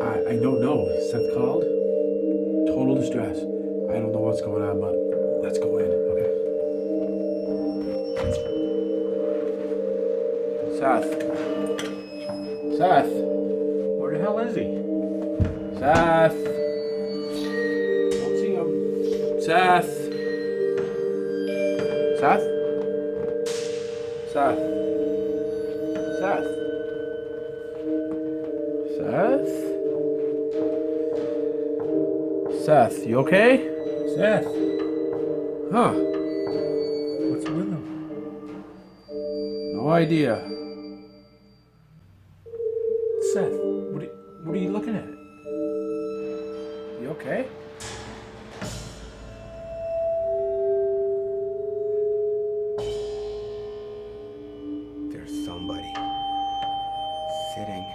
I don't know. Seth called. Total distress. I don't know what's going on, but let's go in, okay? Seth. Seth. Where the hell is he? Seth. Don't see him. Seth. Seth? Seth. Seth. Seth? Seth, you okay? Seth. Huh. What's with him? No idea. Seth, what are you looking at? You okay? There's somebody sitting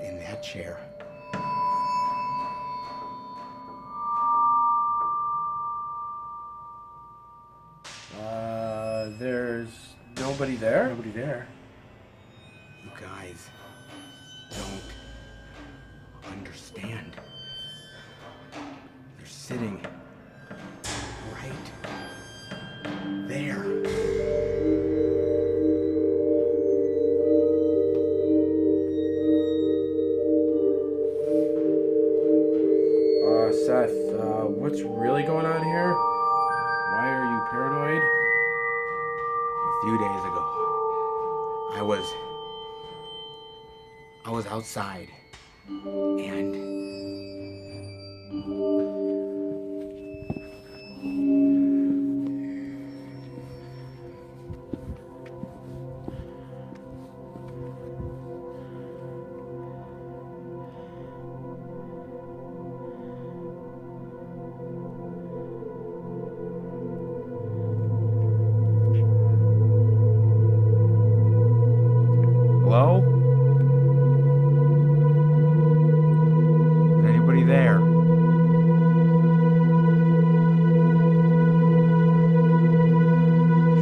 in that chair. There's nobody there? Nobody there. You guys don't understand. They're sitting right there. Seth, what's really going on here? Why are you paranoid? A few days ago, I was outside and hello? Is anybody there?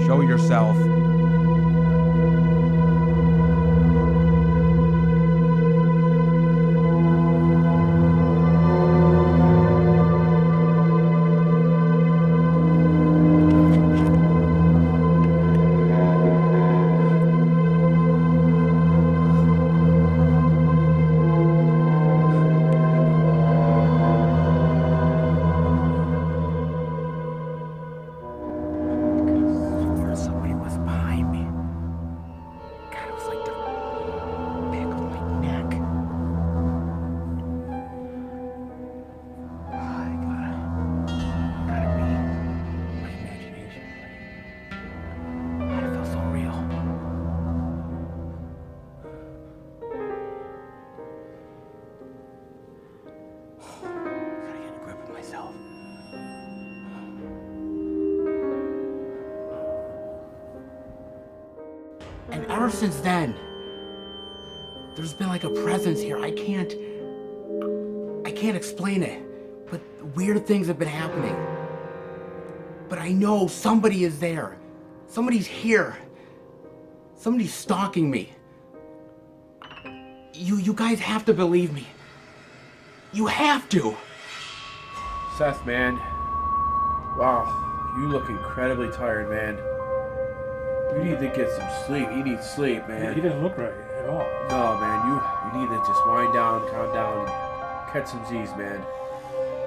Show yourself. Somebody was behind me. God, it was like the back of my neck. I gotta be my imagination. God, it felt so real. Gotta get a grip of myself. And ever since then, there's been like a presence here. I can't explain it, but weird things have been happening. But I know somebody is there. Somebody's here. Somebody's stalking me. You guys have to believe me. You have to. Seth, man. Wow, you look incredibly tired, man. You need to get some sleep. You need sleep, man. He doesn't look right at all. No, man, you need to just wind down, calm down, and catch some Z's, man.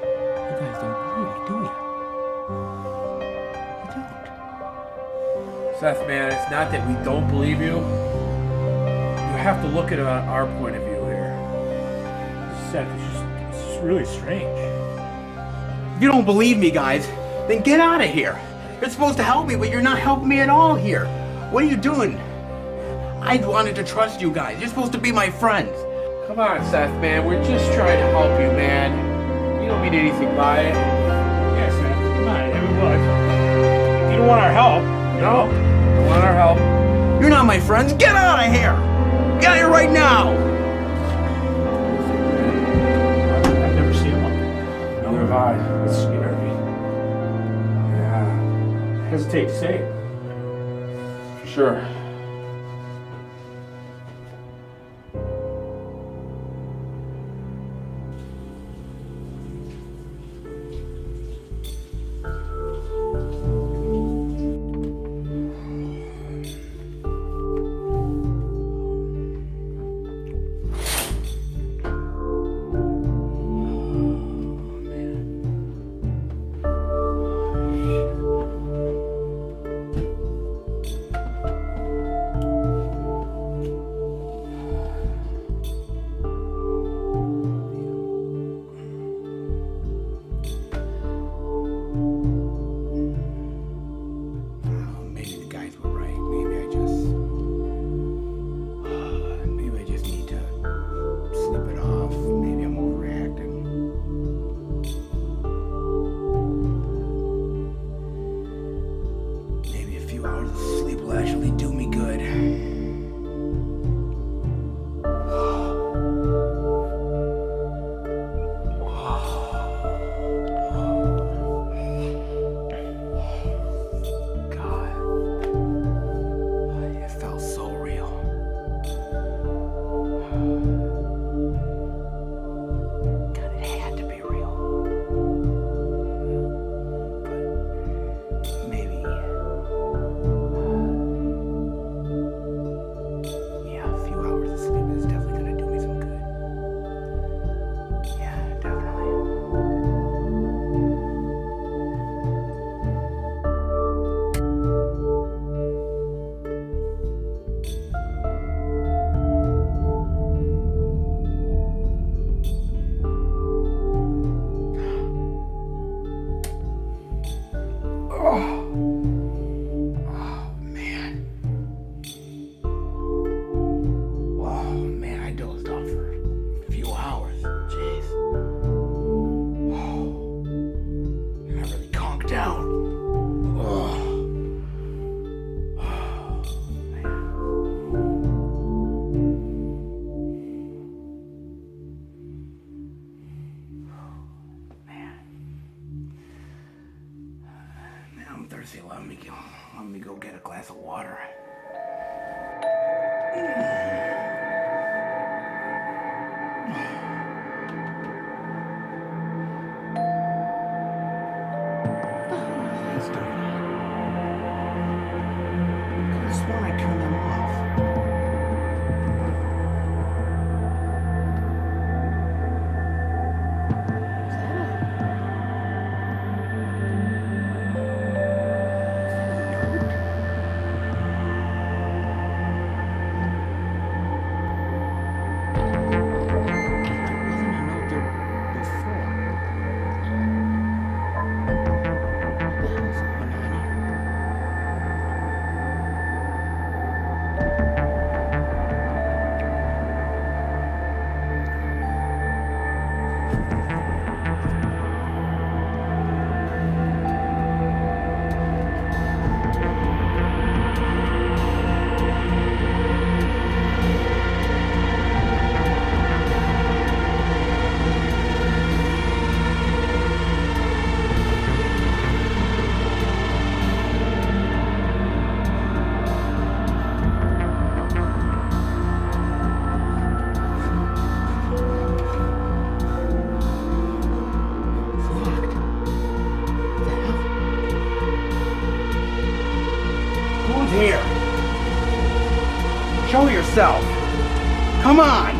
You guys don't believe me, do you? You don't. Seth, man, it's not that we don't believe you. You have to look at our point of view here. Seth, it's just really strange. If you don't believe me, guys, then get out of here. You're supposed to help me, but you're not helping me at all here. What are you doing? I wanted to trust you guys. You're supposed to be my friends. Come on, Seth, man. We're just trying to help you, man. You don't mean anything by it. Yeah, Seth, come on. I mean, look, you don't want our help. No, don't want our help. You're not my friends. Get out of here. Get out of here right now. I've never seen one. Neither have I. It's scary. Yeah, I hesitate to say it. for sure. Oh, man. Oh, man, I dozed off for a few hours. Jeez. Oh, I really conked out. Oh. I'm thirsty. Let me go get a glass of water. I sworn I turned them off. Here. Show yourself. Come on.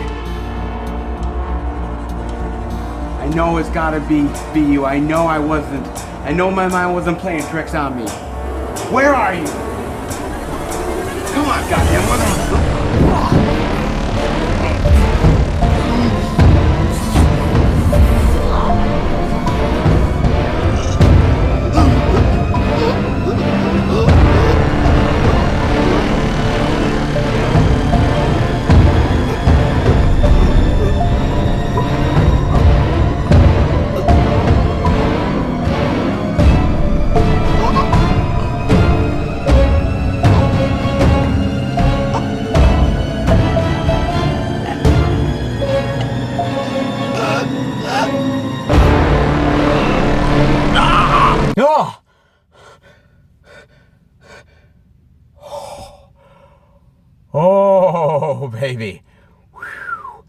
I know it's gotta be you. I know I know my mind wasn't playing tricks on me. Where are you? Come on, goddamn mother. Oh, baby. Whew.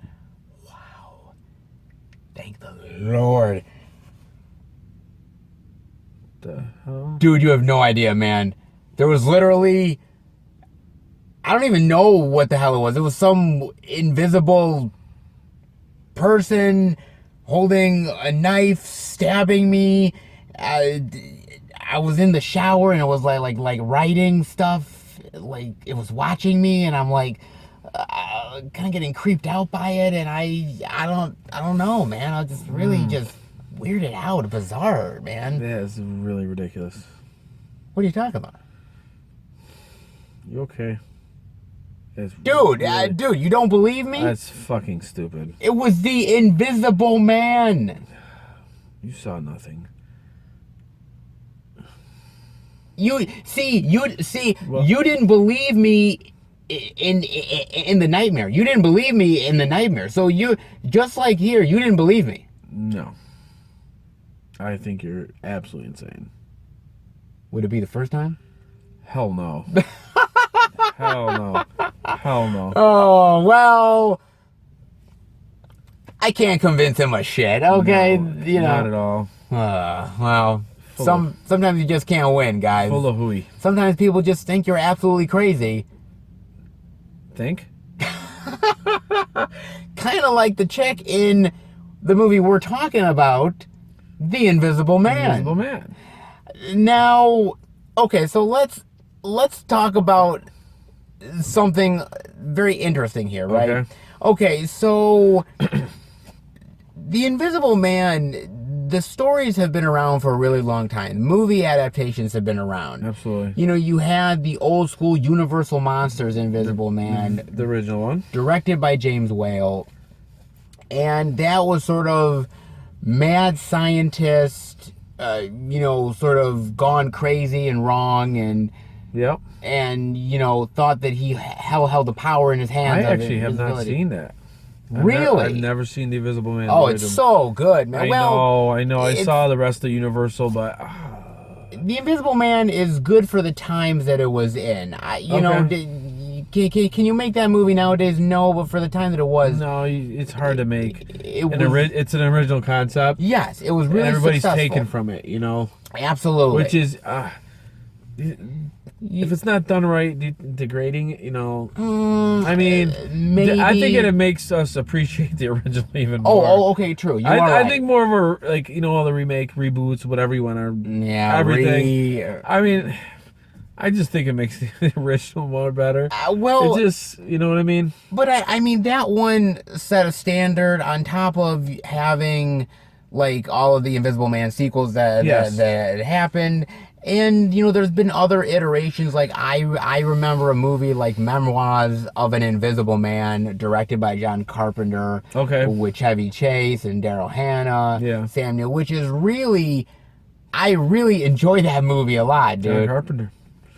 Wow. Thank the Lord. The hell? Dude, you have no idea, man. There was literally... I don't even know what the hell it was. It was some invisible person holding a knife, stabbing me. I was in the shower and it was like writing stuff. Like it was watching me, and I'm like kind of getting creeped out by it, and I don't know, man. I was just really just weirded out, bizarre, man. Yeah, it's really ridiculous. What are you talking about? You okay? Dude, dude, you don't believe me? That's fucking stupid. It was the Invisible Man. You saw nothing. You Well, you didn't believe me in the nightmare. You didn't believe me in the nightmare. So you, just like here, you didn't believe me. No. I think you're absolutely insane. Would it be the first time? Hell no. Hell no. Hell no. Oh, well, I can't convince him of shit, okay? No, you know. not at all. Well, sometimes you just can't win, guys. Full of hooey. Sometimes people just think you're absolutely crazy. Think? Kind of like the chick in the movie we're talking about, The Invisible Man. Invisible Man. Now, okay, so let's talk about something very interesting here, right? Okay, so The Invisible Man, the stories have been around for a really long time. Movie adaptations have been around. Absolutely. You know, you had the old school Universal Monsters Invisible Man. The original one. Directed by James Whale. And that was sort of mad scientist, you know, sort of gone crazy and wrong and... Yep. And, you know, thought that he held the power in his hands. I actually have not seen that. Really? I've never seen The Invisible Man. Oh, it's so good, man. I know. I saw the rest of Universal, but... The Invisible Man is good for the times that it was in. You know, can you make that movie nowadays? No, but for the time that it was... No, it's hard to make. It's an original concept. Yes, it was really and everybody's successful. taken from it, you know? Absolutely. Which is... if it's not done right, degrading, you know, I mean, maybe. I think it makes us appreciate the original even more. Oh, okay, true. You are right. I think more of a, like, you know, all the remake, reboots, whatever you want to, everything. I mean, I just think it makes the original more better. Well, it just, you know what I mean? But I mean, that one set a standard on top of having, like, all of the Invisible Man sequels that happened. And, you know, there's been other iterations. Like, I remember a movie like Memoirs of an Invisible Man, directed by John Carpenter. Okay. With Chevy Chase and Daryl Hannah. Yeah. Sam Neill, which is really... I really enjoy that movie a lot, dude. John Carpenter.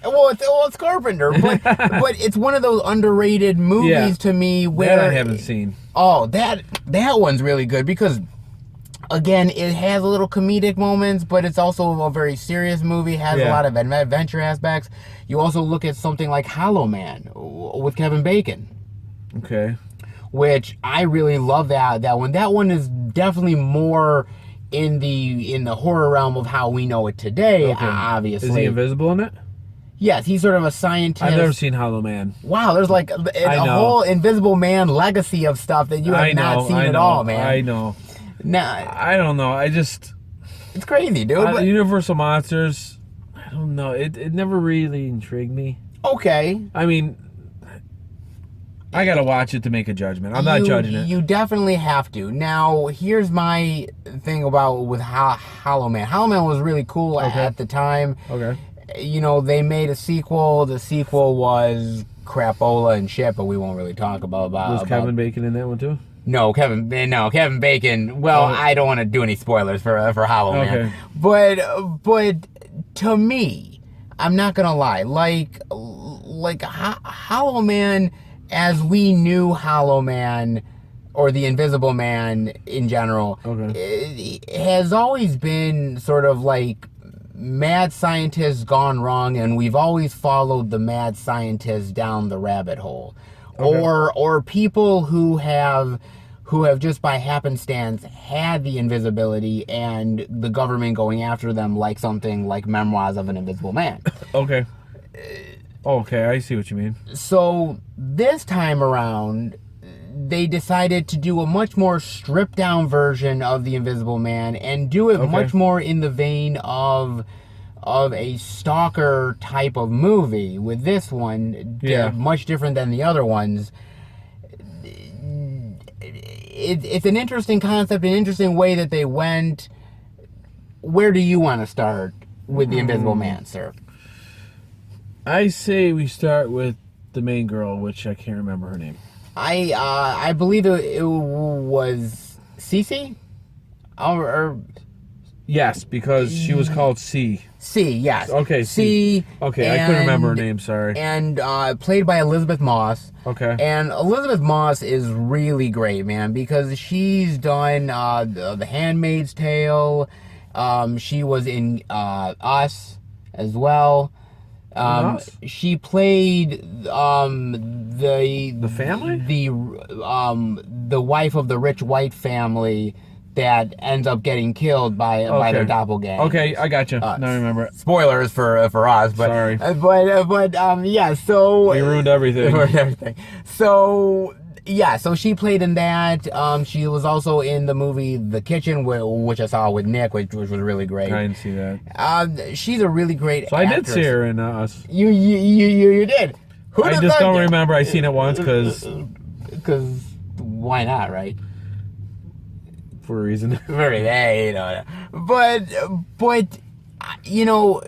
Well, it's Carpenter, but it's one of those underrated movies to me where... That I haven't seen. Oh, that one's really good because... Again, it has a little comedic moments, but it's also a very serious movie. Has a lot of adventure aspects. You also look at something like Hollow Man with Kevin Bacon. Okay. Which I really love that one. That one is definitely more in the horror realm of how we know it today, obviously. Is he invisible in it? Yes, he's sort of a scientist. I've never seen Hollow Man. Wow, there's like a whole Invisible Man legacy of stuff that you have not seen at all, man. I know. Nah, I don't know. It's crazy, dude. Universal Monsters, I don't know. It never really intrigued me. Okay. I mean, I gotta watch it to make a judgment. I'm not judging it. You definitely have to. Now, here's my thing with Hollow Man. Hollow Man was really cool at the time. Okay. You know, they made a sequel. The sequel was crapola and shit, but we won't really talk about. Was Kevin Bacon in that one too? No, Kevin Bacon. Well, I don't want to do any spoilers for Hollow Man. But to me, I'm not gonna lie. Like Hollow Man, as we knew Hollow Man, or the Invisible Man in general, it has always been sort of like mad scientists gone wrong, and we've always followed the mad scientists down the rabbit hole, or people who have just by happenstance had the invisibility and the government going after them, like something like Memoirs of an Invisible Man. Okay, I see what you mean. So this time around, they decided to do a much more stripped down version of the Invisible Man and do it much more in the vein of a stalker type of movie. With this one, much different than the other ones. It's an interesting concept, an interesting way that they went. Where do you want to start with the Invisible Man, sir? I say we start with the main girl, which I can't remember her name. I believe it was Cece? Yes, because she was called C. C, yes. Okay, C. Okay, I couldn't remember her name, sorry. And played by Elizabeth Moss. Okay. And Elizabeth Moss is really great, man, because she's done The Handmaid's Tale. She was in Us as well. She played the family? The wife of the rich white family that ends up getting killed by their doppelganger. Okay, I gotcha. Now I remember it. Spoilers for us, but sorry. Yeah. So we ruined everything. So yeah, so she played in that. She was also in the movie The Kitchen, which I saw with Nick, which was really great. I didn't see that. She's a really great actress. I did see her in Us. You did. I just don't remember. I seen it once because why not, right? for a reason. Very, you know. But you know,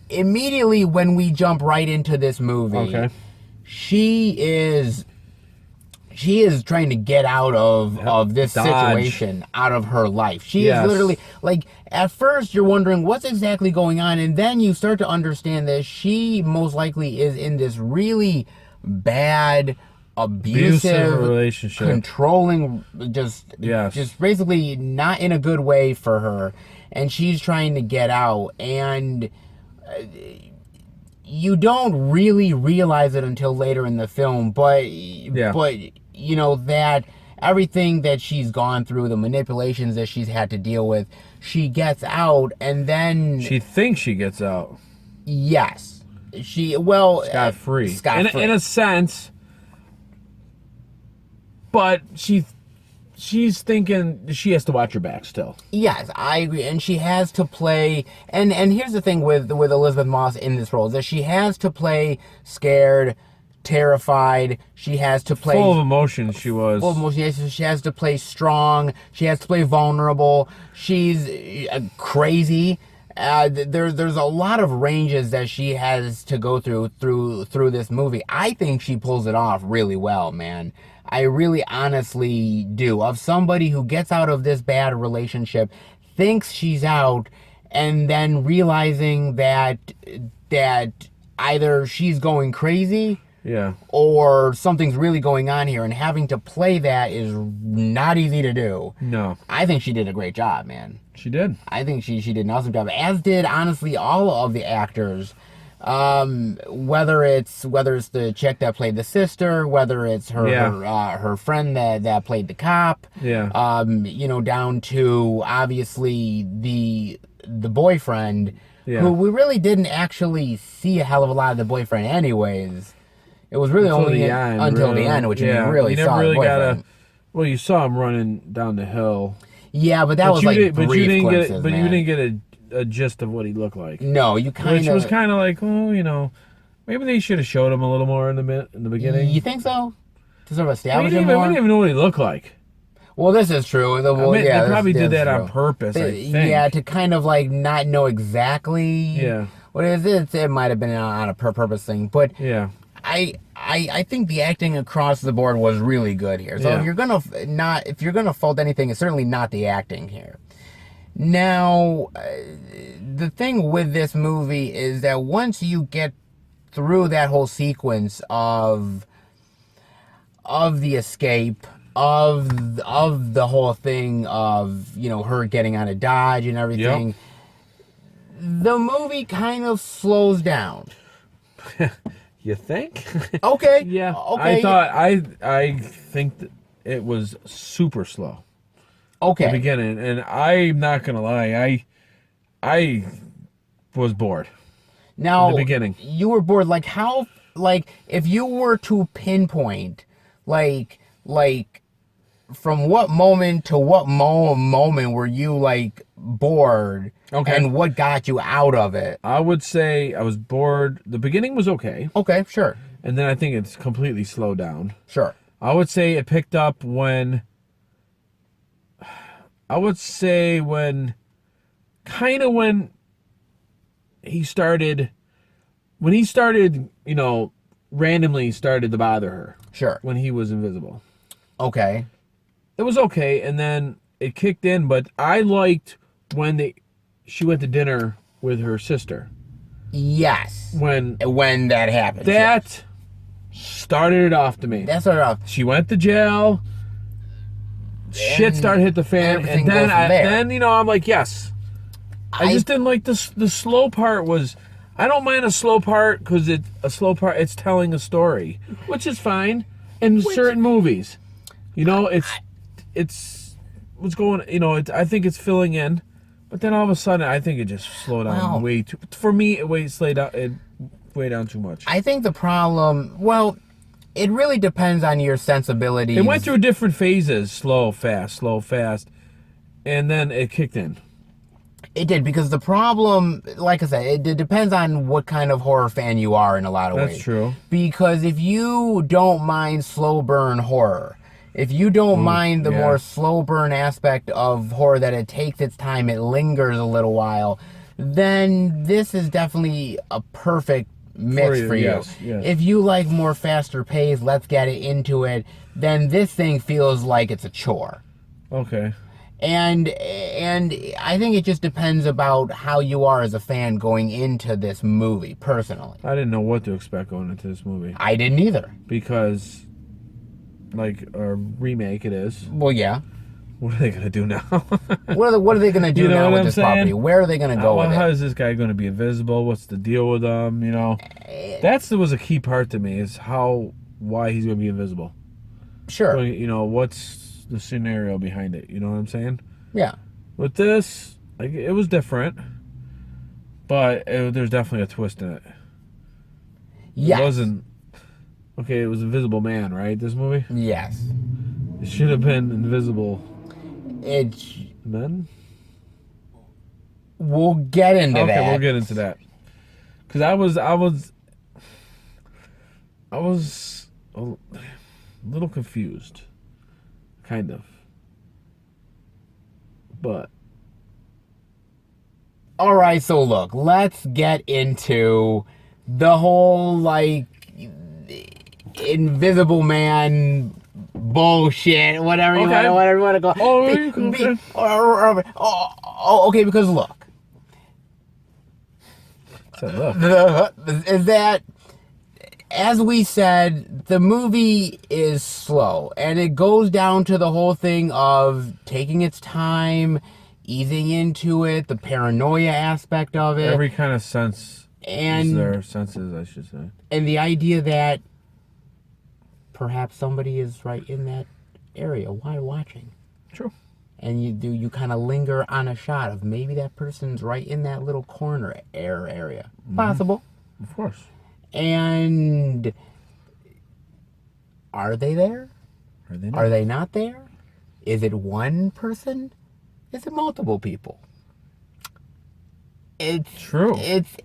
immediately when we jump right into this movie, Okay. she is trying to get out of this Dodge. situation, out of her life. She Yes. is literally, like, at first you're wondering what's exactly going on, and then you start to understand that she most likely is in this really bad, abusive relationship, controlling, just basically not in a good way for her, and she's trying to get out, and you don't really realize it until later in the film, but you know that everything that she's gone through, the manipulations that she's had to deal with, she gets out, and then she thinks she gets out. Yes, scot-free. Scot-free. In a sense, but she's thinking she has to watch her back still. Yes, I agree, and she has to play. And here's the thing with Elizabeth Moss in this role, is that she has to play scared, terrified. She has to play full of emotion. She was full of emotion. Yes, she has to play strong. She has to play vulnerable. She's crazy. There's a lot of ranges that she has to go through this movie. I think she pulls it off really well, man. I really honestly do. Of somebody who gets out of this bad relationship, thinks she's out, and then realizing that either she's going crazy, or something's really going on here, and having to play that is not easy to do. No. I think she did a great job, man. She did. I think she did an awesome job, as did honestly all of the actors. Whether it's the chick that played the sister, whether it's her friend that played the cop, you know, down to obviously the boyfriend, who we really didn't actually see a hell of a lot of the boyfriend anyways. It was really until only until the end, which you really saw. Well, you saw him running down the hill. Yeah, but that was like brief glimpses, but you didn't get a gist of what he looked like. No, you kind of. Which was kind of like, oh, you know, maybe they should have showed him a little more in the beginning. You think so? To sort of establish him more? We didn't even know what he looked like. Well, this is true. They probably did that on purpose, I think. Yeah, to kind of like not know exactly what it is. It might have been on a purpose thing, but I think the acting across the board was really good here. So if you're gonna fault anything, it's certainly not the acting here. Now, the thing with this movie is that once you get through that whole sequence of the escape, of the whole thing of, you know, her getting out of Dodge and everything, the movie kind of slows down. You think? Okay. Yeah. Okay. I think that it was super slow. Okay. At the beginning, and I'm not gonna lie, I was bored. Now, in the beginning, you were bored. Like how? Like if you were to pinpoint, like from what moment to what moment were you like bored? Okay. And what got you out of it? I would say I was bored. The beginning was okay. Okay, sure. And then I think it's completely slowed down. Sure. I would say it picked up when he started, you know, randomly started to bother her. Sure. When he was invisible. Okay. It was okay, and then it kicked in, but I liked when she went to dinner with her sister. Yes. When that happened. That started it off to me. That started off. She went to jail. Shit started to hit the fan, and then you know, I'm like, yes. I just didn't like the slow part. I don't mind a slow part because it's telling a story, which is fine in certain movies. You know, it's what's going. You know, I think it's filling in, but then all of a sudden, I think it just slowed down way too. For me, it slowed down. It way down too much. I think the problem. Well, it really depends on your sensibilities. It went through different phases: slow, fast, and then it kicked in. It did, because the problem, like I said, it depends on what kind of horror fan you are in a lot of ways. That's true. Because if you don't mind slow burn horror, if you don't mind the more slow burn aspect of horror, that it takes its time, it lingers a little while, then this is definitely a perfect mix for you. Yes. If you like more faster pace, let's get it into it, then this thing feels like it's a chore. Okay. And I think it just depends about how you are as a fan going into this movie, personally. I didn't know what to expect going into this movie. I didn't either. Because, like, a remake it is. Well, yeah. What are they going to do now? What are they going to do now with this property? Where are they going to go with it? How is this guy going to be invisible? What's the deal with him? You know, that was a key part to me, is why he's going to be invisible. Sure. So, you know, what's the scenario behind it? You know what I'm saying? Yeah. With this, like, it was different, but there's definitely a twist in it. Yes. It wasn't... Okay, it was Invisible Man, right, this movie? Yes. It should have been Invisible... Men? We'll get into that. Okay, we'll get into that. Because I was a little confused. Kind of. But... Alright, so look, let's get into the whole, like, Invisible Man bullshit, whatever you want to call it. Okay, because look. Is that, as we said, the movie is slow, and it goes down to the whole thing of taking its time, easing into it, the paranoia aspect of it. Every kind of sense is their senses, I should say. And the idea that perhaps somebody is right in that area while watching. True. And you kind of linger on a shot of maybe that person's right in that little corner area. Mm-hmm. Possible. Of course. And are they there? Are they not? Are they not there? Is it one person? Is it multiple people? It's true. It's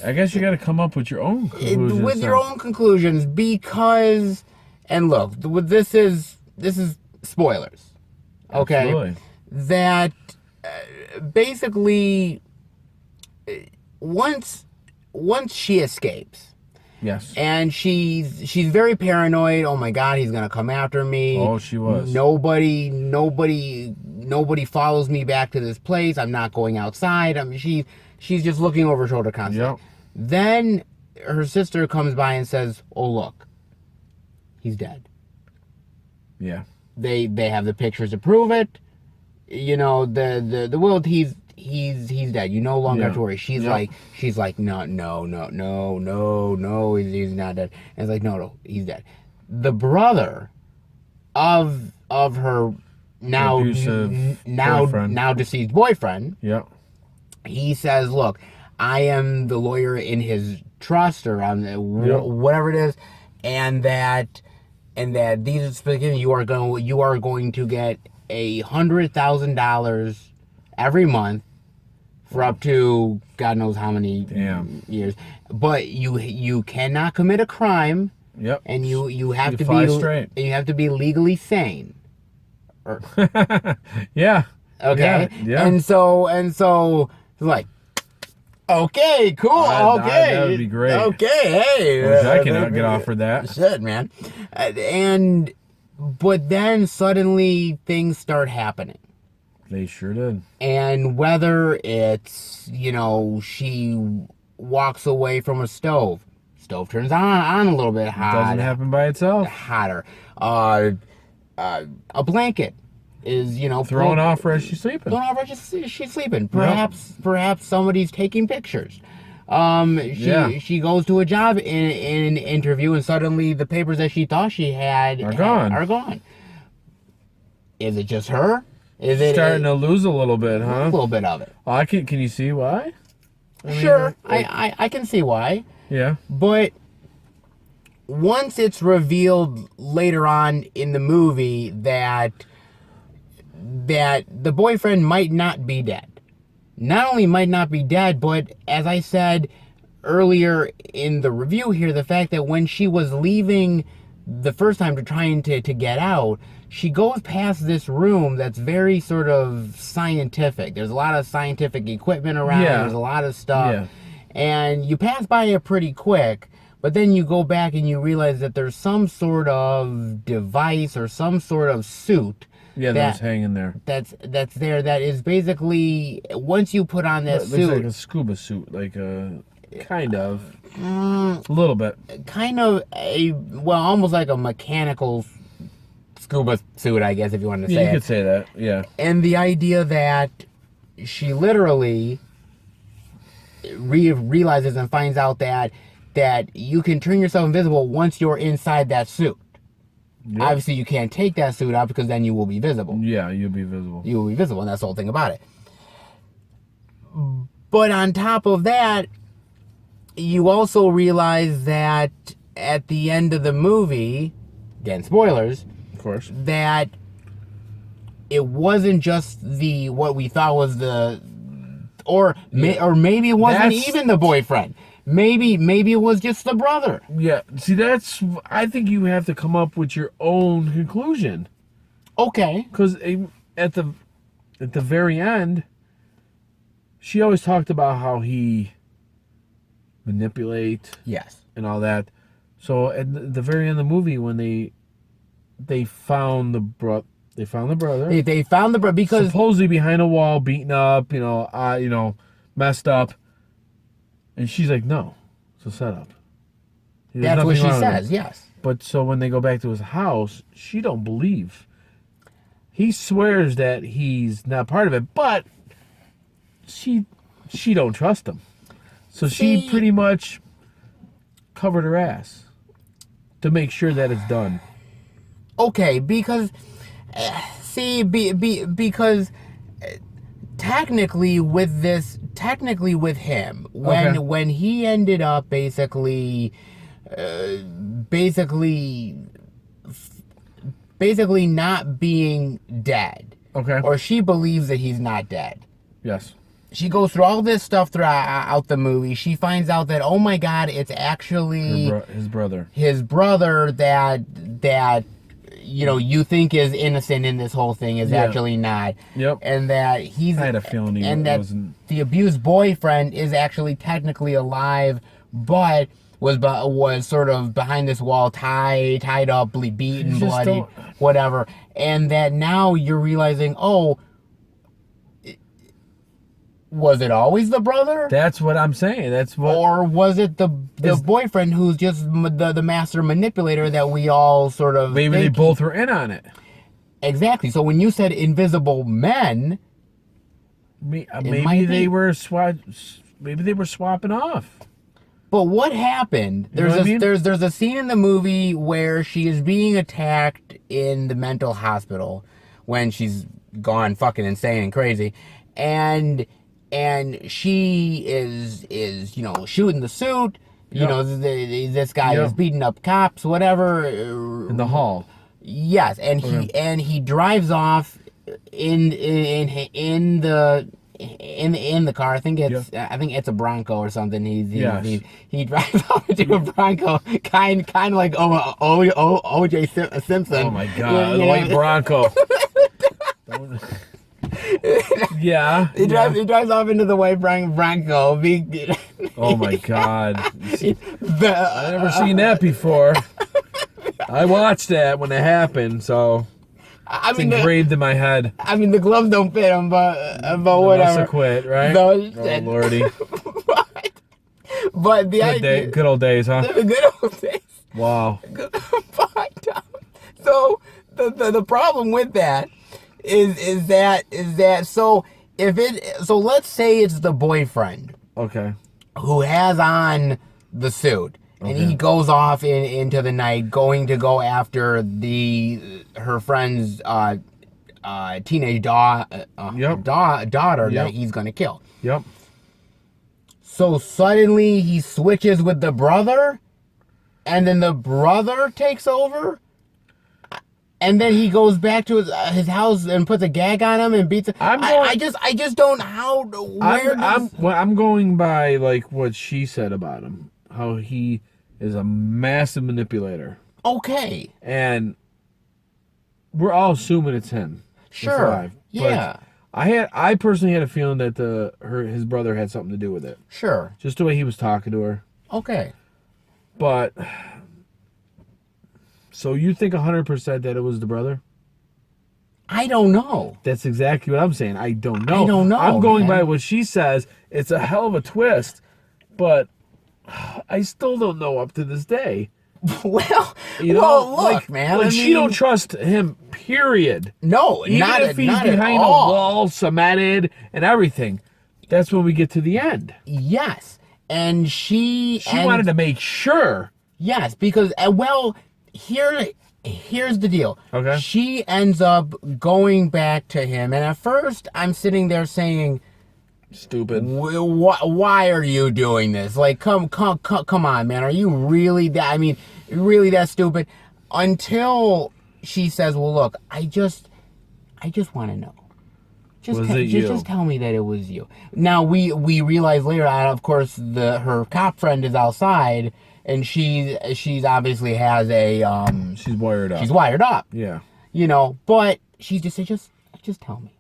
I guess you got to come up with your own conclusions. With your own conclusions, because, and look, this is spoilers. Okay. Absolutely. That basically once she escapes. Yes. And she's very paranoid. Oh my God, he's gonna come after me. Oh, she was. Nobody follows me back to this place. I'm not going outside. I mean, she's just looking over her shoulder constantly. Yep. Then her sister comes by and says, "Oh look, he's dead." Yeah. They have the pictures to prove it. You know, the will, he's dead. You no longer have to worry. She's like, no, he's not dead. And it's like, no, he's dead. The brother of her now deceased boyfriend. Yeah. He says, "Look, I am the lawyer in his trust, or whatever it is, and that these you are going to get $100,000 every month for up to God knows how many years. But you cannot commit a crime. Yep. And you have to fly be straight. And you have to be legally sane." Yeah. Okay. Yeah. And so like, okay, cool. Okay. That would be great. Okay. Hey. Wish I can get offered that. Shit, man. But then suddenly things start happening. They sure did. And whether it's, she walks away from a stove turns on a little bit hot. Doesn't happen by itself. Hotter. A blanket is, thrown off as she's sleeping. Thrown off as she's sleeping. Perhaps somebody's taking pictures. She goes to a job in an interview, and suddenly the papers that she thought she had are gone. Is it just her? Is it starting to lose a little bit, huh? A little bit of it. Can you see why? Sure, I can see why. Yeah. But once it's revealed later on in the movie that the boyfriend might not be dead. Not only might not be dead, but as I said earlier in the review here, the fact that when she was leaving the first time trying to get out, she goes past this room that's very sort of scientific. There's a lot of scientific equipment around. Yeah. There's a lot of stuff. Yeah. And you pass by it pretty quick, but then you go back and you realize that there's some sort of device or some sort of suit. Yeah, that's hanging there. That's there. That is basically, once you put on that Looks suit, like a scuba suit, like a kind of, a little bit. kind of almost like a mechanical scuba suit, I guess, if you want to say Yeah, you it. could say that. Yeah. And the idea that she literally realizes and finds out that you can turn yourself invisible once you're inside that suit. Yep. Obviously, you can't take that suit out because then you will be visible. Yeah, you'll be visible. You will be visible, and that's the whole thing about it. But on top of that, you also realize that at the end of the movie, again, spoilers, Of course. that it wasn't just what we thought was or maybe it wasn't even the boyfriend. Maybe it was just the brother. Yeah. See, I think you have to come up with your own conclusion. Okay. Because at the very end, she always talked about how he manipulate Yes. and all that. So at the very end of the movie, when they found the brother. They found the brother because supposedly behind a wall, beaten up, messed up. And she's like, "No, it's a setup." that's what she says. Yes. But so when they go back to his house, she don't believe. He swears that he's not part of it, but she don't trust him. So she pretty much covered her ass to make sure that it's done. Okay, because because technically with him, when he ended up basically not being dead. Okay. Or she believes that he's not dead. Yes. She goes through all this stuff throughout the movie. She finds out that, oh my God, it's actually his brother. His brother that you think is innocent in this whole thing is actually not. Yep. And that I had a feeling he wasn't. The abused boyfriend is actually technically alive, but was sort of behind this wall, tied up, beaten, bloody, whatever. And that now you're realizing, oh, was it always the brother? That's what I'm saying. Or was it the boyfriend who's just the master manipulator that we all sort of... Maybe they both were in on it. Exactly. So when you said invisible men... Maybe they were swapping off. But what happened? There's a scene in the movie where she is being attacked in the mental hospital when she's gone fucking insane and crazy. And she is shooting the suit. Yep. This guy is beating up cops, whatever. In the hall. Yes, and he drives off in the car. I think it's a Bronco or something. He drives off into a Bronco, kind of like O.J. Simpson. Oh my God, the white Bronco. Yeah. He drives off into the white Bronco. Oh my God. I've never seen that before. I watched that when it happened, so it's engraved in my head. I mean, the gloves don't fit him, but whatever. Must have quit, right? No, oh Lordy. But the idea, good old days, huh? The good old days. Wow. So the problem with that is that so let's say it's the boyfriend. Okay. Who has on the suit. And he goes off into the night, going to go after her friend's teenage daughter that he's going to kill. Yep. So suddenly he switches with the brother, and then the brother takes over, and then he goes back to his house and puts a gag on him and beats him. I just don't I'm going by like what she said about him, how he is a massive manipulator. Okay. And we're all assuming it's him. Sure. Yeah. But I personally had a feeling that his brother had something to do with it. Sure. Just the way he was talking to her. Okay. But so you think 100% that it was the brother? I don't know. That's exactly what I'm saying. I don't know. I don't know. I'm going by what she says. It's a hell of a twist, but I still don't know up to this day. Well, look, like, man. Like she don't trust him. Period. No, even if he's behind a wall, cemented, and everything. That's when we get to the end. Yes, and she wanted to make sure. Yes, because here's the deal. Okay. She ends up going back to him, and at first I'm sitting there saying, "Stupid. Why are you doing this? Like, come on, man. Are you really that? I mean, really that stupid?" Until she says, "Well, look, I just want to know. Just tell me that it was you." Now we realize later on, of course, her cop friend is outside. And she's obviously has a she's wired up. She's wired up. Yeah. But she just said, just tell me.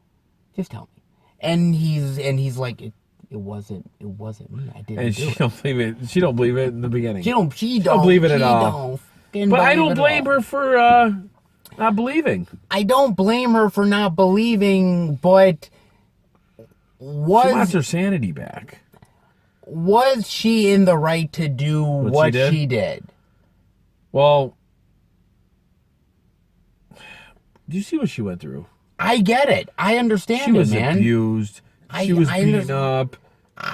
Just tell me. And he's like, it wasn't me. I didn't. And she don't believe it. She don't believe it in the beginning. She don't believe it at all. But I don't blame her for not believing. I don't blame her for not believing, but she wants her sanity back. Was she in the right to do what she did? Well, do you see what she went through? I get it. I understand it, man. She was abused. She was beaten up.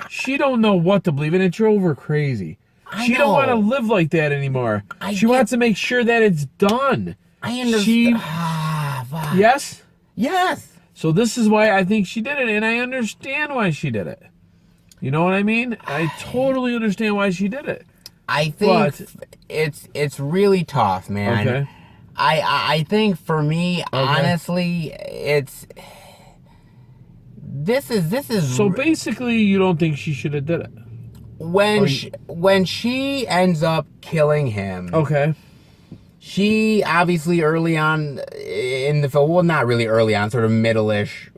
She don't know what to believe, and it drove her crazy. She don't want to live like that anymore. She wants to make sure that it's done. I understand. Yes? Yes. So this is why I think she did it, and I understand why she did it. You know what I mean? I totally understand why she did it. I think it's really tough, man. Okay. I think for me, honestly, this is. So basically, you don't think she should have did it? When she ends up killing him. Okay. She obviously early on in the film, well, not really early on, sort of middle-ish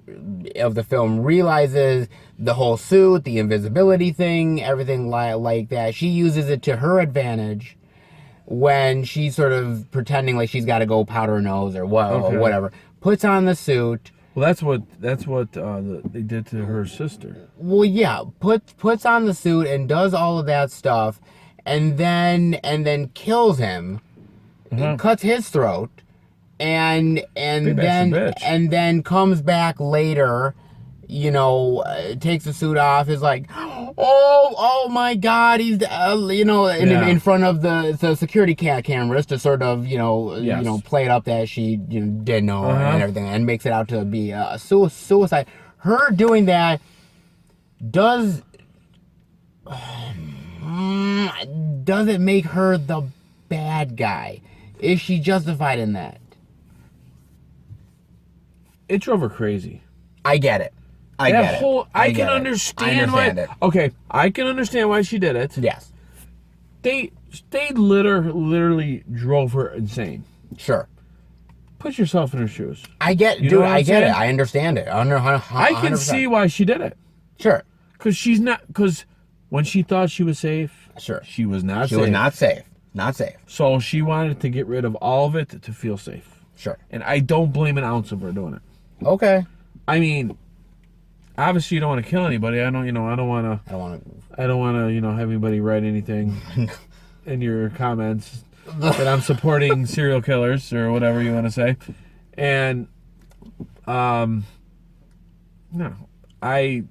of the film, realizes the whole suit, the invisibility thing, everything like that. She uses it to her advantage when she's sort of pretending like she's got to go powder her nose or whatever. Puts on the suit. Well, that's what they did to her sister. Well, yeah, puts on the suit and does all of that stuff, and then kills him, cuts his throat, and then comes back later. Takes the suit off, is like, oh my God, he's, in front of the security cameras to sort of, play it up that she didn't know and everything, and makes it out to be a suicide. Her doing that does it make her the bad guy? Is she justified in that? It drove her crazy. I get it. I can understand why. Okay, I can understand why she did it. Yes. They literally drove her insane. Sure. Put yourself in her shoes. I get it. I get it. I understand it. 100%. I can see why she did it. Sure. Because when she thought she was safe, sure, she was not safe. She was not safe. Not safe. So she wanted to get rid of all of it to feel safe. Sure. And I don't blame an ounce of her doing it. Okay. I mean, obviously you don't want to kill anybody. I don't want to have anybody write anything in your comments that I'm supporting serial killers or whatever you want to say. And no, I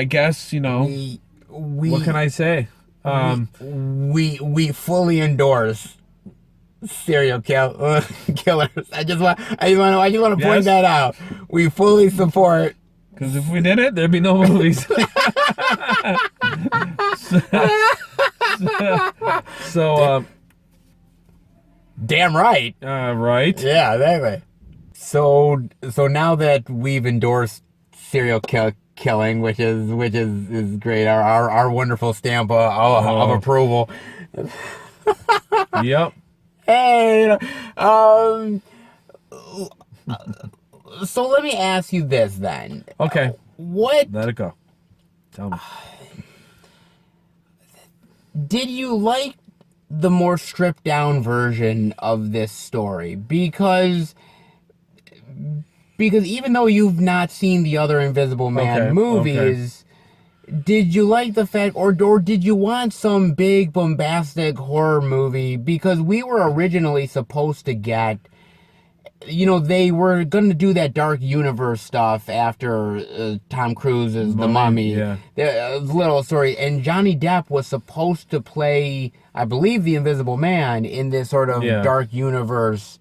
guess, what can I say? We fully endorse serial killers. I just want to point that out. We fully support. Because if we did it, there'd be no movies. so damn right. Right. Yeah, exactly. So now that we've endorsed serial killing, which is great, our wonderful stamp of approval. Yep. Hey, so let me ask you this then. Okay. What Let it go. Tell me. did you like the more stripped down version of this story? Because even though you've not seen the other Invisible Man movies, did you like the fact, or did you want some big bombastic horror movie? Because we were originally supposed to get, they were going to do that dark universe stuff after Tom Cruise's The Mummy. Yeah. Little story. And Johnny Depp was supposed to play, I believe, the Invisible Man in this sort of dark universe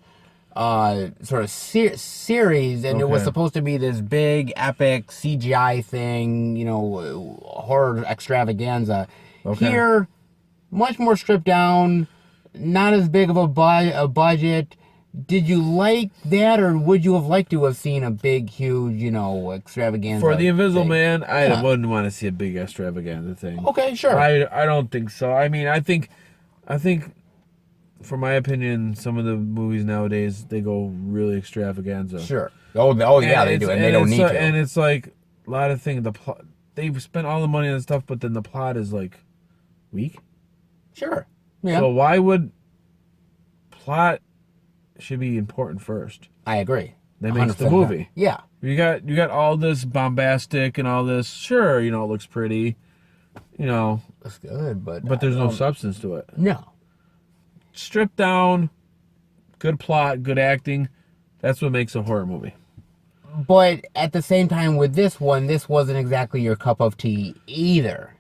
sort of series, and it was supposed to be this big epic CGI thing, horror extravaganza. Here, much more stripped down, not as big of a budget. Did you like that, or would you have liked to have seen a big, huge, extravaganza For the Invisible thing? Man, I wouldn't want to see a big extravaganza thing. Okay, sure. I don't think so. I mean, I think, for my opinion, some of the movies nowadays, they go really extravaganza. Sure. Oh yeah, they do, and they don't need to. And it's like a lot of things. The plot, they've spent all the money on stuff, but then the plot is like weak. Sure. Yeah. So why would plot should be important first? I agree. That makes the movie. Yeah. You got all this bombastic and all this. Sure, it looks pretty. Looks good, but there's no substance to it. No. Stripped down, good plot, good acting. That's what makes a horror movie. But at the same time, with this one, this wasn't exactly your cup of tea either,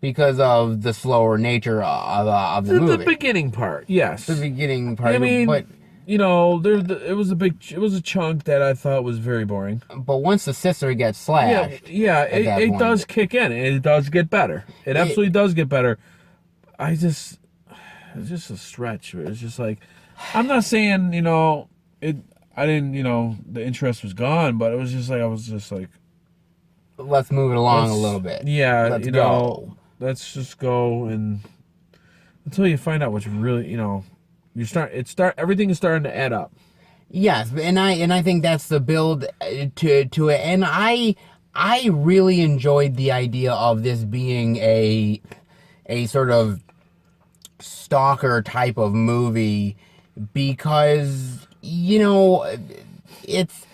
because of the slower nature of the movie. The beginning part, yes. The beginning part. I mean, but it was a chunk that I thought was very boring. But once the sister gets slashed, it does kick in. It does get better. It absolutely does get better. It's just a stretch. It's just like, I'm not saying, I didn't, the interest was gone, but it was just like, I was just like, let's move it along a little bit. Yeah, let's go. Let's just go and until you find out what's really, everything is starting to add up. Yes, and I think that's the build to it, and I really enjoyed the idea of this being a sort of stalker type of movie, because it's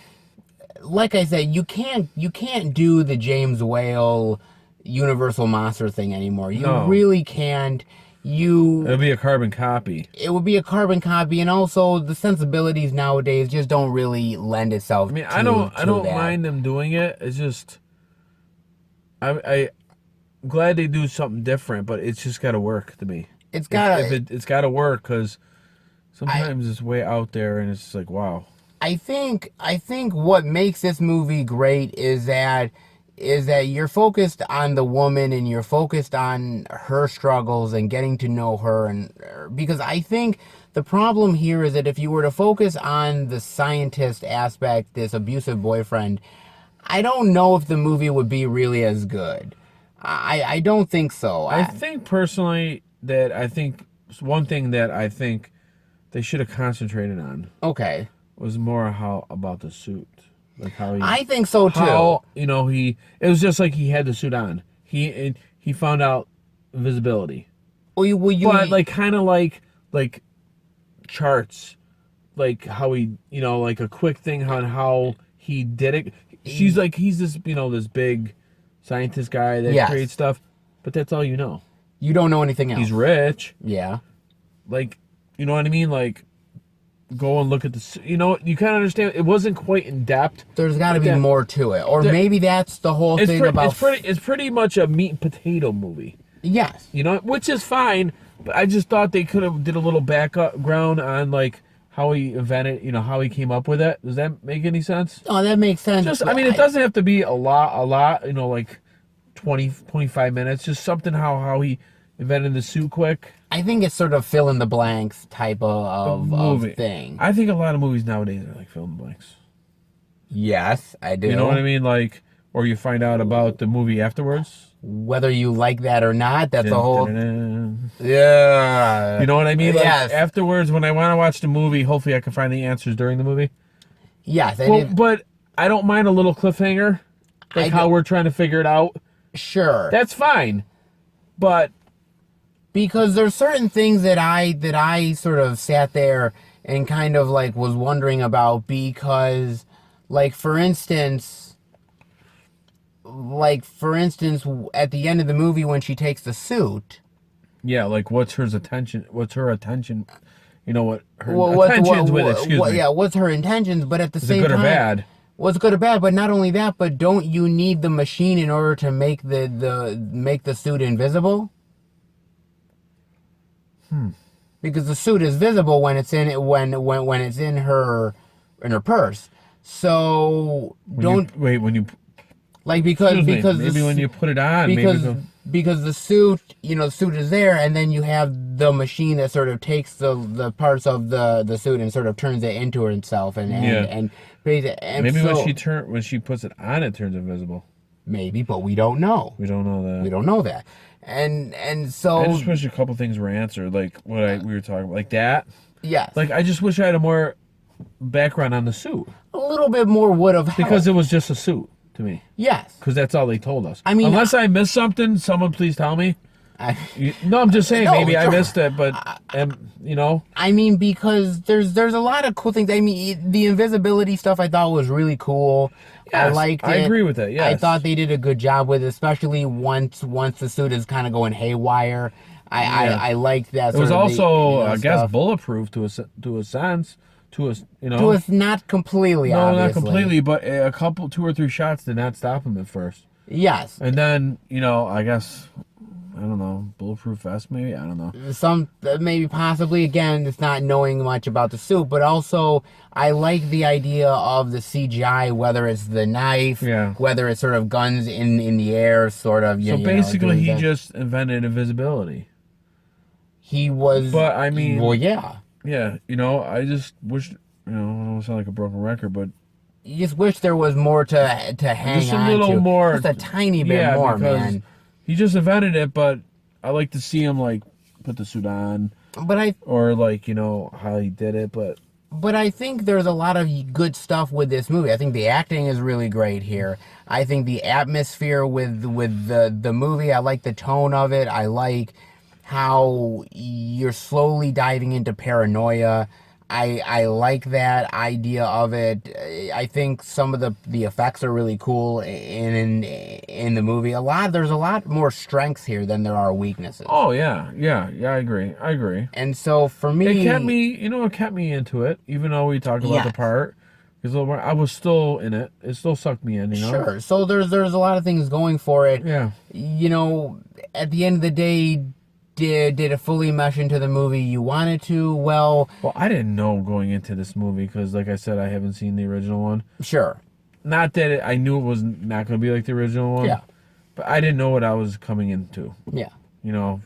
like I said, you can't do the James Whale Universal Monster thing anymore. You really can't. It'll be a carbon copy. It would be a carbon copy, and also the sensibilities nowadays just don't really lend itself. I mean, to I don't that. mind them doing it. It's just I'm glad they do something different, but it's just got to work to me. It's got it's got to work, because sometimes it's way out there, and it's just like, wow. I think what makes this movie great is that you're focused on the woman, and you're focused on her struggles and getting to know her, and because I think the problem here is that if you were to focus on the scientist aspect, this abusive boyfriend, I don't know if the movie would be really as good. I don't think so. I think personally that one thing that I think they should have concentrated on. Okay. Was more about the suit, like how he. I think so too. How, it was just like he had the suit on. He found out visibility. But like kind of like charts, like how he like a quick thing on how he did it. He's this this big scientist guy that creates stuff, but that's all you know. You don't know anything else. He's rich. Yeah. Like, you know what I mean? Like, go and look at the, you kind of understand. It wasn't quite in depth. There's got to be more to it, or maybe that's the whole thing about. It's pretty much a meat and potato movie. Yes. Which is fine, but I just thought they could have did a little background on like how he invented, how he came up with it. Does that make any sense? Oh, that makes sense. It doesn't have to be a lot, like 20, 25 minutes. Just something how he invented the suit quick. I think it's sort of fill in the blanks type of thing. I think a lot of movies nowadays are like fill in the blanks. Yes, I do. You know what I mean? Like, or you find out about the movie afterwards. Whether you like that or not, that's a whole. Yeah. You know what I mean? Like, yes. afterwards, when I want to watch the movie, hopefully I can find the answers during the movie. Yes. But I don't mind a little cliffhanger, like how we're trying to figure it out. Sure. That's fine. But because there's certain things that I sort of sat there and kind of like was wondering about, because like for instance at the end of the movie when she takes the suit, yeah, like what's her attention, what her intentions with it, excuse me. Yeah, what's her intentions, but at the same time, good or bad? What's good or bad, but not only that, but don't you need the machine in order to make the suit invisible? Because the suit is visible when it's in her purse. So when you because maybe when you put it on, because the suit is there, and then you have the machine that sort of takes the parts of the suit and sort of turns it into itself and maybe when she puts it on, it turns invisible. Maybe, but we don't know. We don't know that. And so I just wish a couple things were answered, like what we were talking about, like that. Yes. Like I just wish I had a more background on the suit. A little bit more would have helped. Because it was just a suit to me. Yes. Because that's all they told us. I mean, unless I missed something, someone please tell me. No, I'm just saying, maybe I missed it, but I mean, because there's a lot of cool things. I mean, the invisibility stuff I thought was really cool. Yes, I liked it. I agree with that. Yes. I thought they did a good job with it, especially once the suit is kind of going haywire. I liked that. It was also, I guess, bulletproof to a sense. To us, not completely. No, obviously. not completely, but a couple, 2 or 3 shots did not stop him at first. Yes. And then, I guess, I don't know, bulletproof vest maybe? I don't know. Some, maybe possibly, again, it's not knowing much about the suit, but also I like the idea of the CGI, whether it's the knife, whether it's sort of guns in the air, sort of. So basically he just invented invisibility. He was... But, I mean... Well, yeah. Yeah, I just wish, I don't sound like a broken record, but... You just wish there was more to hang on to. Just a little more. Just a tiny bit more, man. He just invented it, but I like to see him, like, put the suit on. Or, like, how he did it, but... But I think there's a lot of good stuff with this movie. I think the acting is really great here. I think the atmosphere with the movie, I like the tone of it. I like how you're slowly diving into paranoia. I like that idea of it. I think some of the effects are really cool in the movie. There's a lot more strengths here than there are weaknesses. Oh yeah, I agree. And so for me, it kept me, it kept me into it, even though we talked about the part. Because I was still in it. It still sucked me in, Sure. So there's a lot of things going for it. Yeah. At the end of the day, did it fully mesh into the movie you wanted to? Well, I didn't know going into this movie because, like I said, I haven't seen the original one. Sure. Not that I knew it was not going to be like the original one. Yeah. But I didn't know what I was coming into. Yeah.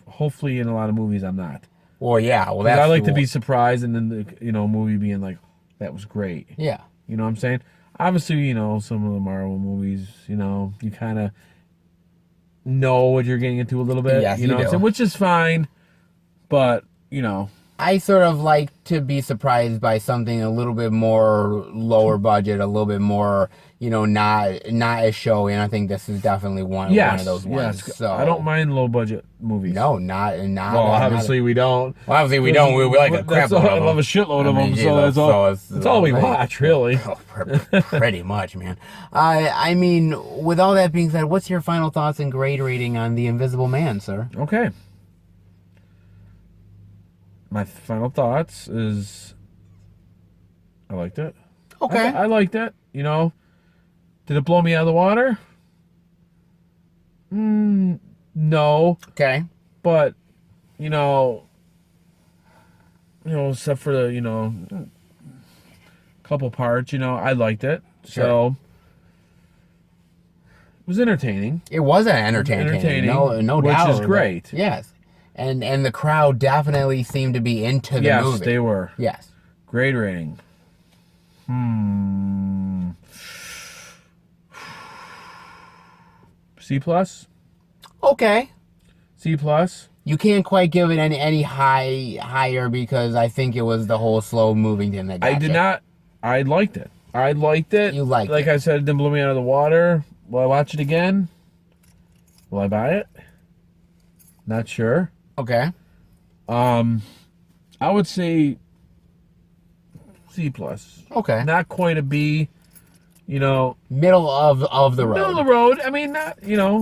Hopefully in a lot of movies I'm not. Well, yeah. Well, that's I like to be surprised and then the movie being like, that was great. Yeah. You know what I'm saying? Obviously, some of the Marvel movies, you kind of know what you're getting into a little bit. Yes, you know what I'm saying? Which is fine, but, I sort of like to be surprised by something a little bit more lower budget, a little bit more, not as showy, and I think this is definitely one of those ones. Yes, so I don't mind low budget movies. No, not. Well, obviously we don't. Well, obviously we don't. We like a crap load of them. I love a shitload of them, so that's all we watch, really. Pretty much, man. I mean, with all that being said, what's your final thoughts and grade rating on The Invisible Man, sir? Okay. My final thoughts is I liked it. Okay. I liked it. Did it blow me out of the water? No. Okay. But, except for the, couple parts, I liked it. Sure. So it was entertaining. It was entertaining. No doubt. Which is great. Yes. And the crowd definitely seemed to be into the movie. Yes, they were. Yes. Grade rating. C+. Okay. C+. You can't quite give it any higher because I think it was the whole slow moving thing that got I did not. I liked it. You liked like it. I said, it didn't blow me out of the water. Will I watch it again? Will I buy it? Not sure. Okay. I would say C+. Okay. Not quite a B. You know, Middle of the road. middle of the road. I mean, not, you know,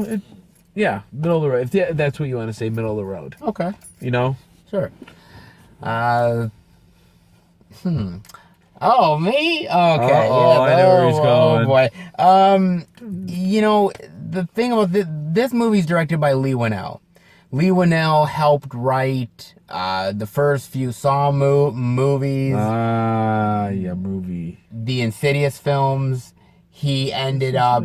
middle of the road. If that's what you want to say, middle of the road. Okay. You know? Sure. Oh, me? Okay. I know where he's going. Oh, boy. You know, the thing about this movie's directed by Lee Winnell. Lee Winnell helped write the first few Saw movies. Movie. The Insidious films. He ended up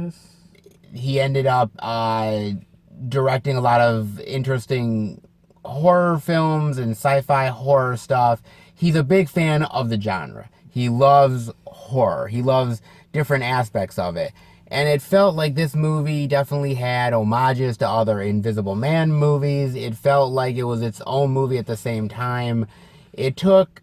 directing a lot of interesting horror films and sci-fi horror stuff. He's a big fan of the genre. He loves horror. He loves different aspects of it. And it felt like this movie definitely had homages to other Invisible Man movies. It felt like it was its own movie at the same time. It took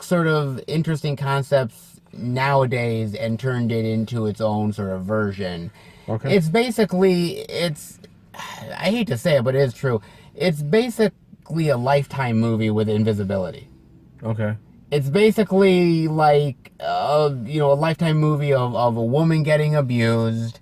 sort of interesting concepts nowadays and turned it into its own sort of version. Okay. It's basically, I hate to say it, but it is true. It's basically a Lifetime movie with invisibility. Okay. It's basically like, a Lifetime movie of a woman getting abused,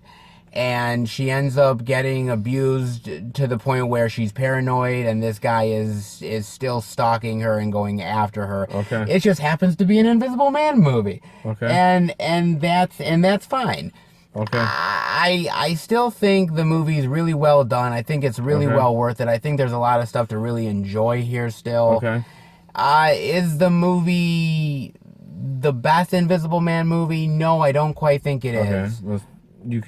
and she ends up getting abused to the point where she's paranoid, and this guy is still stalking her and going after her. Okay. It just happens to be an Invisible Man movie. Okay. And that's fine. Okay. I still think the movie's really well done. I think it's really well worth it. I think there's a lot of stuff to really enjoy here still. Okay. Is the movie the best Invisible Man movie? No, I don't quite think it is. Well, you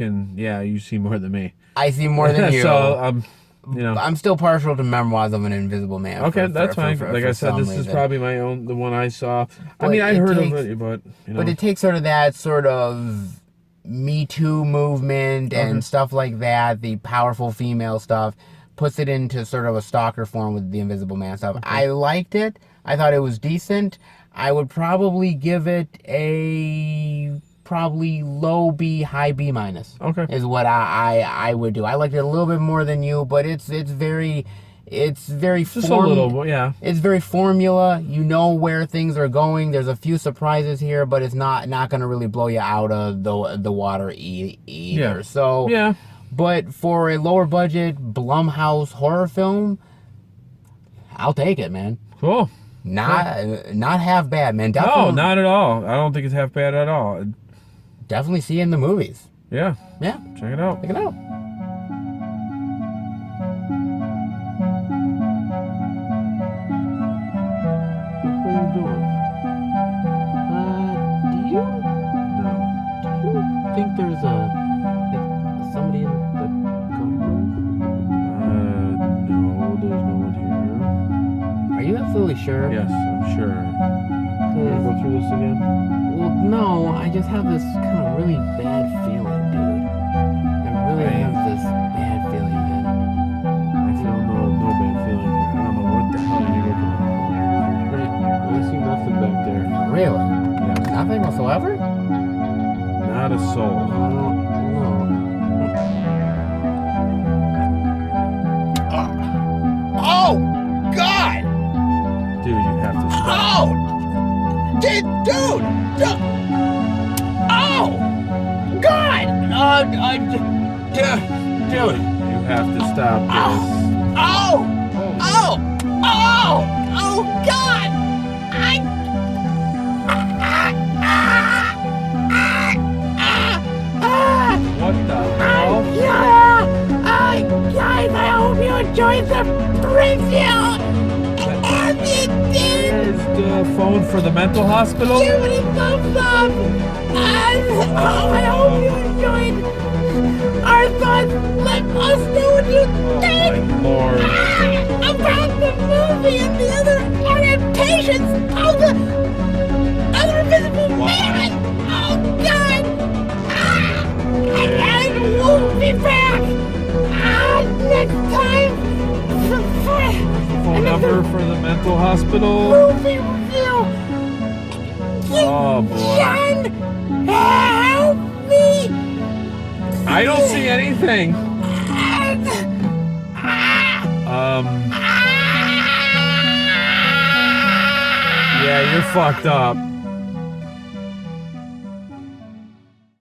see more than me. I see more than you. So, I'm still partial to Memoirs of an Invisible Man. Okay, that's fine. Like I said, this is probably the one I saw. I mean, I heard of it, but, But it takes sort of that sort of Me Too movement and stuff like that, the powerful female stuff, puts it into sort of a stalker form with the Invisible Man stuff. I liked it. I thought it was decent. I would probably give it a low B, high B minus. Okay. Is what I would do. I liked it a little bit more than you, but it's very just a little, yeah. It's very formula. You know where things are going. There's a few surprises here, but it's not going to really blow you out of the water either. Yeah. So yeah. But for a lower budget Blumhouse horror film, I'll take it, man. Cool. Not half bad, man. Definitely, No, not at all. I don't think it's half bad at all. Definitely see it in the movies. Yeah. Yeah. Check it out. Check it out. What are you doing? Do you No. think there's somebody in the company? No, there's no one here. Are you absolutely sure? Yes, I'm sure. Can we go through this again? Well, no, I just have this kind of really bad feeling, dude. I really have this bad feeling, man. I feel no bad feeling here. I don't know what the hell you're looking at. I see nothing back there. Really? Yes. Nothing whatsoever? Not a soul. No. Oh, God! Dude, you have to stop. Oh! Dude! Oh! God! Dude! You have to stop this. Oh! God! What the hell? Guys, I hope you enjoyed the review! And you did! Is the phone for the mental hospital? Give it a thumbs up! And I hope you enjoyed our thoughts. Let us know what you think My lord. about the movie and the other adaptations of the other Invisible Man. Oh, God! And we'll be back next time for her for the mental hospital. Movie review. Oh boy. John, help me. I don't see anything. Yeah, you're fucked up.